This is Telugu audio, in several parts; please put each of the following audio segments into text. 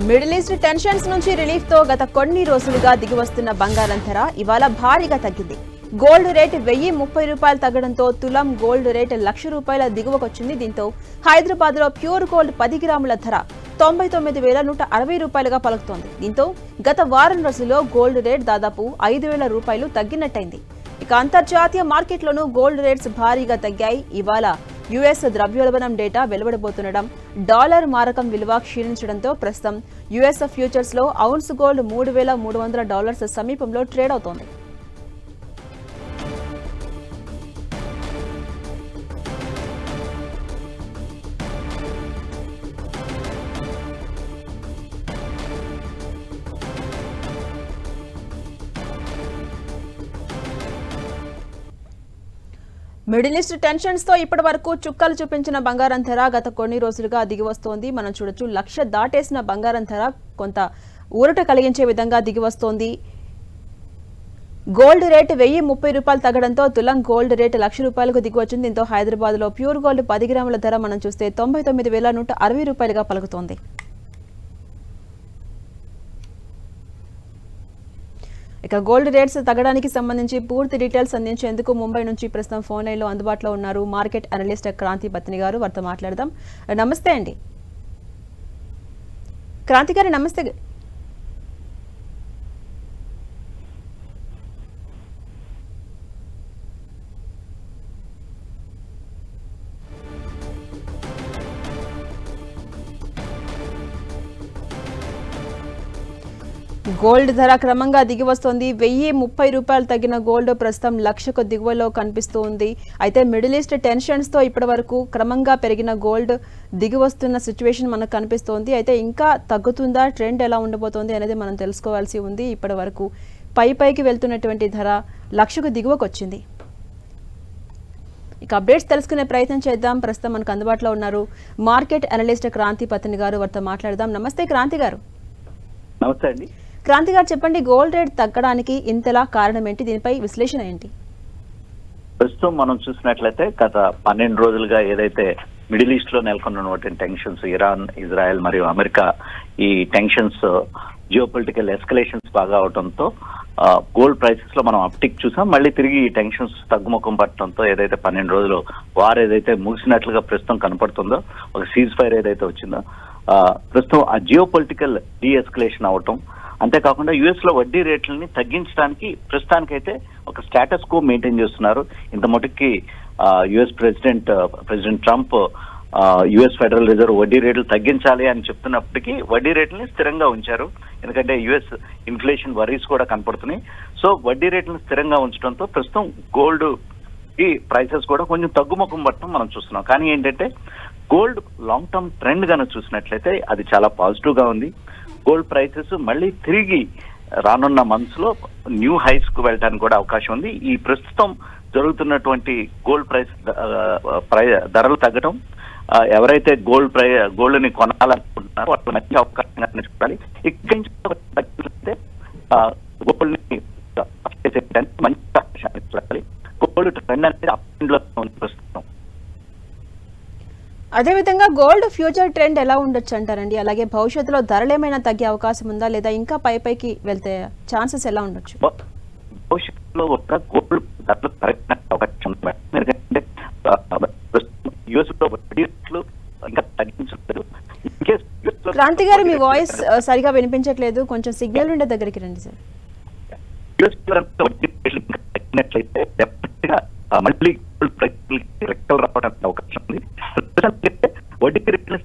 మిడిల్ ఈస్ట్ టెన్షన్స్ నుంచి రిలీఫ్ తో గత కొన్ని రోజులుగా దిగివస్తున్న బంగారం ధర ఇవాళ భారీగా తగ్గింది. గోల్డ్ రేట్ 1030 రూపాయలు తగ్గడంతో తులం గోల్డ్ రేట్ ₹1,00,000 దిగువకొచ్చింది. దీంతో హైదరాబాద్ లో ప్యూర్ గోల్డ్ 10 గ్రాముల ధర 99,160 రూపాయలుగా పలుకుతోంది. దీంతో గత వారం రోజుల్లో గోల్డ్ రేట్ దాదాపు 5,000 రూపాయలు తగ్గినట్టయింది. ఇక అంతర్జాతీయ మార్కెట్లోనూ గోల్డ్ రేట్స్ భారీగా తగ్గాయి. ఇవాళ యుఎస్ ద్రవ్యోల్బణం డేటా వెలువడబోతుండడం, డాలర్ మారకం విలువ క్షీణించడంతో ప్రస్తుతం యుఎస్ ఫ్యూచర్స్ లో ఔన్స్ గోల్డ్ $3,300 సమీపంలో ట్రేడ్ అవుతోంది. మిడిల్ ఈస్ట్ టెన్షన్స్ తో ఇప్పటి వరకు చుక్కలు చూపించిన బంగారం ధర గత కొన్ని రోజులుగా దిగివస్తోంది. మనం చూడొచ్చు, 1,00,000 దాటేసిన బంగారం ధర కొంత ఊరట కలిగించే విధంగా దిగివస్తోంది. గోల్డ్ రేట్ 1030 రూపాయలు తగ్గడంతో తులం గోల్డ్ రేట్ ₹1,00,000 దిగివచ్చింది. దీంతో హైదరాబాద్ లో ప్యూర్ గోల్డ్ 10 గ్రాముల ధర మనం చూస్తే 99,160 రూపాయలుగా పలుకుతోంది. ఇక గోల్డ్ రేట్స్ తగ్గడానికి సంబంధించి పూర్తి డీటెయిల్స్ అందించేందుకు ముంబై నుంచి ప్రస్తుతం ఫోన్ లైన్ లో అందుబాటులో ఉన్నారు మార్కెట్ అనలిస్ట్ క్రాంతి పత్ని గారు. వారితో మాట్లాడదాం. నమస్తే అండి క్రాంతి గారు. నమస్తే. గోల్డ్ ధర క్రమంగా దిగి వస్తోంది. 1030 రూపాయలు తగ్గిన గోల్డ్ ప్రస్తుతం 1,00,000కు దిగువలో కనిపిస్తూ ఉంది. అయితే మిడిల్ ఈస్ట్ టెన్షన్స్ తో ఇప్పటి వరకు క్రమంగా పెరిగిన గోల్డ్ దిగి వస్తున్న సిచ్యువేషన్ మనకు కనిపిస్తోంది. అయితే ఇంకా తగ్గుతుందా, ట్రెండ్ ఎలా ఉండబోతోంది అనేది మనం తెలుసుకోవాల్సి ఉంది. ఇప్పటి వరకు పైకి వెళ్తున్నటువంటి ధర 1,00,000కు దిగువకు వచ్చింది. ఇక అప్డేట్స్ తెలుసుకునే ప్రయత్నం చేద్దాం. ప్రస్తుతం మనకు అందుబాటులో ఉన్నారు మార్కెట్ అనలిస్ట్ క్రాంతి పత్ని గారు. వారితో మాట్లాడదాం. నమస్తే క్రాంతి గారు. నమస్తే అండి. క్రాంతి గారు, చెప్పండి, గోల్డ్ రేట్ తగ్గడానికి ఇంతలా కారణం ఏంటి? దీనిపై విశ్లేషణ ఏంటి? ప్రస్తుతం మనం చూసినట్లయితే గత 12 రోజులుగా ఏదైతే మిడిల్ ఈస్ట్ లో నెలకొన్నటువంటి టెన్షన్స్, ఇరాన్, ఇజ్రాయెల్ మరియు అమెరికా, ఈ టెన్షన్స్ జియోపొలిటికల్ ఎస్కలేషన్స్ బాగా అవడంతో గోల్డ్ ప్రైసెస్ లో మనం అప్టిక్ చూసాం. మళ్ళీ తిరిగి ఈ టెన్షన్స్ తగ్గుముఖం పట్టడంతో ఏదైతే 12 రోజులు వార్ ఏదైతే ముగిసినట్లుగా ప్రస్తుతం కనపడుతుందో, ఒక సీజ్ ఫైర్ ఏదైతే వచ్చిందో, ప్రస్తుతం ఆ జియోపొలిటికల్ డీఎస్కలేషన్ అవటం, అంతేకాకుండా యుఎస్ లో వడ్డీ రేట్లని తగ్గించడానికి ప్రస్తుతానికైతే ఒక స్టేటస్ కో మెయింటైన్ చేస్తున్నారు. ఇంత మటుకి US president Trump US federal reserve వడ్డీ రేట్లు తగ్గించాలి అని చెప్తున్నప్పటికీ వడ్డీ రేట్లని స్థిరంగా ఉంచారు. ఎందుకంటే యుఎస్ ఇన్ఫ్లేషన్ వరీస్ కూడా కనపడుతున్నాయి. సో వడ్డీ రేట్లను స్థిరంగా ఉంచడంతో ప్రస్తుతం గోల్డ్ ఈ ప్రైసెస్ కూడా కొంచెం తగ్గుముఖం పట్టడం మనం చూస్తున్నాం. కానీ ఏంటంటే గోల్డ్ లాంగ్ టర్మ్ ట్రెండ్ కనుక చూసినట్లయితే అది చాలా పాజిటివ్ గా ఉంది. గోల్డ్ ప్రైసెస్ మళ్ళీ తిరిగి రానున్న మంత్స్ లో న్యూ హైస్ కు వెళ్ళడానికి కూడా అవకాశం ఉంది. ఈ ప్రస్తుతం జరుగుతున్నటువంటి గోల్డ్ ధరలు తగ్గడం, ఎవరైతే గోల్డ్ ని కొనాలనుకుంటున్నారో వాళ్ళకి మంచి అవకాశంగా చూడాలి. ఇక్కడి నుంచి గోల్డ్ ని మంచి అవకాశాన్ని చూడాలి. గోల్డ్ ట్రెండ్ అనేది అప్ లో ఉంది ప్రస్తుతం. అదేవిధంగా గోల్డ్ ఫ్యూచర్ ట్రెండ్ ఎలా ఉండొచ్చు అంటారండి? అలాగే భవిష్యత్తులో ధరలు ఏమైనా తగ్గే అవకాశం ఉందా, లేదా ఇంకా పైకి వెళ్తే ఛాన్సెస్ ఎలా ఉండొచ్చు? భవిష్యత్తులో ఒక గోల్డ్ ధరలు తగ్గే అవకాశం ఉంది. ఎందుకంటే యుఎస్ లో వడ్డీలు ఇంకా తగ్గించలేదు. క్రాంతి గారు, మీ వాయిస్ సరిగా వినిపించట్లేదు. కొంచెం సిగ్నల్ ఉండే దగ్గరికి రండి సార్. యుఎస్ వడ్డీ రేట్లు ఇంకా తగ్గినట్లయితే మళ్ళీ రెక్కలు రావడానికి అవకాశం ఉంది. వడ్డీ రేట్లు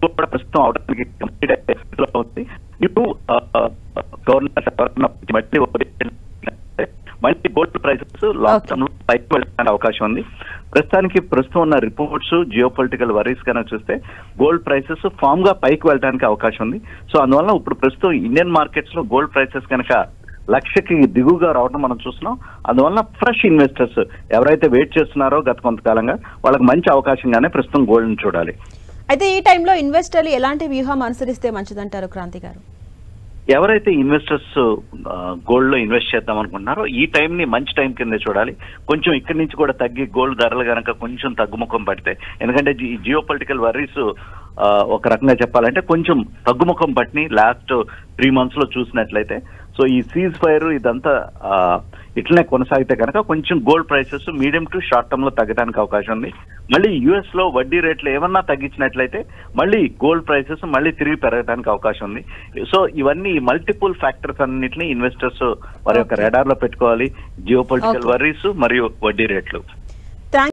కూడా ప్రస్తుతం అవడానికి కంప్లీట్ ఉంది. ఇప్పుడు గవర్నర్ మళ్ళీ గోల్డ్ ప్రైసెస్ లాంగ్ టర్మ్ లో పైకి వెళ్ళడానికి అవకాశం ఉంది. ప్రస్తుతం ఉన్న రిపోర్ట్స్, జియోపొలిటికల్ వరీస్ కనుక చూస్తే గోల్డ్ ప్రైసెస్ ఫామ్ గా పైకి వెళ్ళడానికి అవకాశం ఉంది. సో అందువల్ల ఇప్పుడు ప్రస్తుతం ఇండియన్ మార్కెట్స్ లో గోల్డ్ ప్రైసెస్ కనుక 1,00,000కి దిగువగా రావడం మనం చూస్తున్నాం. అందువల్ల ఫ్రెష్ ఇన్వెస్టర్స్ ఎవరైతే వెయిట్ చేస్తున్నారో గత కొంతకాలంగా, వాళ్ళకి మంచి అవకాశంగానే ప్రస్తుతం గోల్డ్ ని చూడాలి. అయితే ఈ టైంలో ఇన్వెస్టర్లు ఎలాంటి వ్యూహం అనుసరిస్తే మంచిదంటారు క్రాంతి గారు? ఎవరైతే ఇన్వెస్టర్స్ గోల్డ్ లో ఇన్వెస్ట్ చేద్దాం అనుకుంటున్నారో ఈ టైం ని మంచి టైం కింద చూడాలి. కొంచెం ఇక్కడి నుంచి కూడా తగ్గి గోల్డ్ ధరలు కనుక కొంచెం తగ్గుముఖం పడితే, ఎందుకంటే జియో పొలిటికల్ వర్రీస్ ఒక రకంగా చెప్పాలంటే కొంచెం తగ్గుముఖం పట్టిని లాస్ట్ 3 months లో చూసినట్లయితే, సో ఈ సీజ్ ఫైర్ ఇదంతా ఇట్లనే కొనసాగితే కనుక కొంచెం gold prices medium to short term లో తగ్గడానికి అవకాశం ఉంది. మళ్ళీ యుఎస్ లో వడ్డీ రేట్లు ఏమన్నా తగ్గించినట్లయితే మళ్ళీ గోల్డ్ ప్రైసెస్ మళ్ళీ తిరిగి పెరగడానికి అవకాశం ఉంది. సో ఇవన్నీ మల్టిపుల్ ఫ్యాక్టర్స్ అన్నింటినీ ఇన్వెస్టర్స్ వారి యొక్క రాడార్ లో పెట్టుకోవాలి, జియో పొలిటికల్ వర్రీస్ మరియు వడ్డీ రేట్లు.